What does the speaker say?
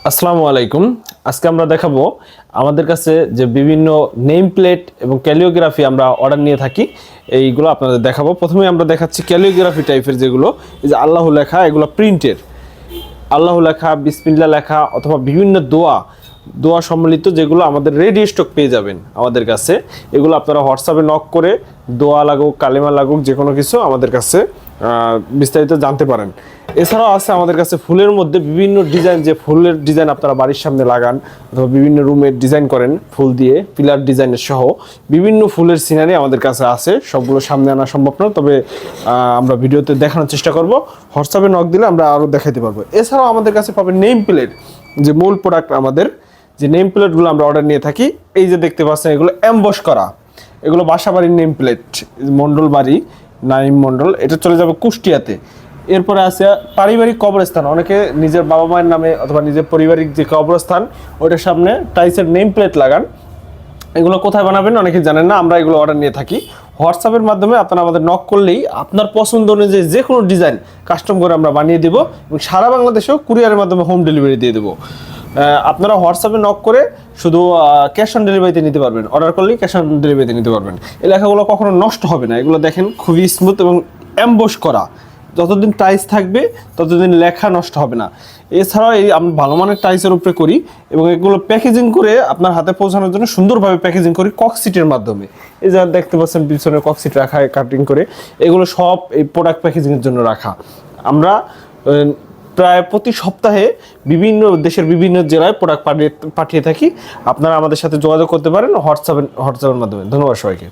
আসসালামু আলাইকুম। আজকে আমরা দেখাবো আমাদের কাছে যে বিভিন্ন নেম প্লেট এবং ক্যালিওগ্রাফি আমরা অর্ডার নিয়ে থাকি, এইগুলো আপনাদের দেখাবো। প্রথমে আমরা দেখাচ্ছি ক্যালিওগ্রাফি টাইপের যেগুলো, এই যে আল্লাহ লেখা, এগুলো প্রিন্টের আল্লাহ লেখা, বিসমিল্লাহ লেখা অথবা বিভিন্ন দোয়া দোয়া সম্মিলিত, যেগুলো আমাদের রেডি স্টক পেয়ে যাবেন আমাদের কাছে। এগুলো আপনারা হোয়াটসঅ্যাপে নক করে দোয়া লাগুক, কালেমা লাগুক, যে কোনো কিছু আমাদের কাছে বিস্তারিত জানতে পারেন। এছাড়াও আছে আমাদের কাছে ফুলের মধ্যে বিভিন্ন ডিজাইন, যে ফুলের ডিজাইন আপনারা বাড়ির সামনে লাগান অথবা বিভিন্ন রুমের ডিজাইন করেন ফুল দিয়ে, পিলার ডিজাইনের সহ বিভিন্ন ফুলের সিনারি আমাদের কাছে আছে। সবগুলো সামনে আনা সম্ভব না, তবে আমরা ভিডিওতে দেখানোর চেষ্টা করব। হোয়াটসঅ্যাপে নক দিলে আমরা আরও দেখাতে পারবো। এছাড়াও আমাদের কাছে পাবেন নেম প্লেট, যে মূল প্রোডাক্ট আমাদের যে নেম প্লেটগুলো আমরা অর্ডার নিয়ে থাকি। এই যে দেখতে পাচ্ছেন, এগুলো এমবস করা, এগুলো বাসাবাড়ির নেম প্লেট, মণ্ডল বাড়ি, নাইম মণ্ডল, এটা চলে যাবে কুষ্টিয়াতে। এরপরে আছে পারিবারিক কবরস্থান, অনেকে নিজের বাবা মায়ের নামে অথবা নিজের পারিবারিক যে কবরস্থান ওইটার সামনে টাইসের নেম প্লেট লাগান। এগুলো কোথায় বানাবেন অনেকে জানেন না, আমরা এগুলো অর্ডার নিয়ে থাকি। হোয়াটসঅ্যাপের মাধ্যমে আপনারা আমাদের নক করলেই আপনার পছন্দ অনুযায়ী যে কোনো ডিজাইন কাস্টম করে আমরা বানিয়ে দেবো এবং সারা বাংলাদেশেও কুরিয়ারের মাধ্যমে হোম ডেলিভারি দিয়ে দেবো। আপনারা হোয়াটসঅ্যাপে নক করে শুধু ক্যাশ অন ডেলিভারিতে নিতে পারবেন, অর্ডার করলেই ক্যাশ অন ডেলিভারিতে নিতে পারবেন। এই লেখাগুলো কখনো নষ্ট হবে না, এগুলো দেখেন খুবই স্মুথ এবং এমবস করা, যতদিন টাইস থাকবে ততদিন লেখা নষ্ট হবে না। এছাড়াও এই আমরা ভালো মানের টাইসের উপরে করি এবং এগুলো প্যাকেজিং করে আপনার হাতে পৌঁছানোর জন্য সুন্দরভাবে প্যাকেজিং করি ককসিটের মাধ্যমে। এই যা দেখতে পাচ্ছেন পিছনে ককসিট রাখা, কাটিং করে এগুলো সব এই প্রোডাক্ট প্যাকেজিংয়ের জন্য রাখা। আমরা প্রায় প্রতি সপ্তাহে বিভিন্ন দেশের বিভিন্ন জেলায় প্রোডাক্ট পাঠিয়ে থাকি। আপনারা আমাদের সাথে যোগাযোগ করতে পারেন হোয়াটসঅ্যাপের মাধ্যমে। ধন্যবাদ সবাইকে।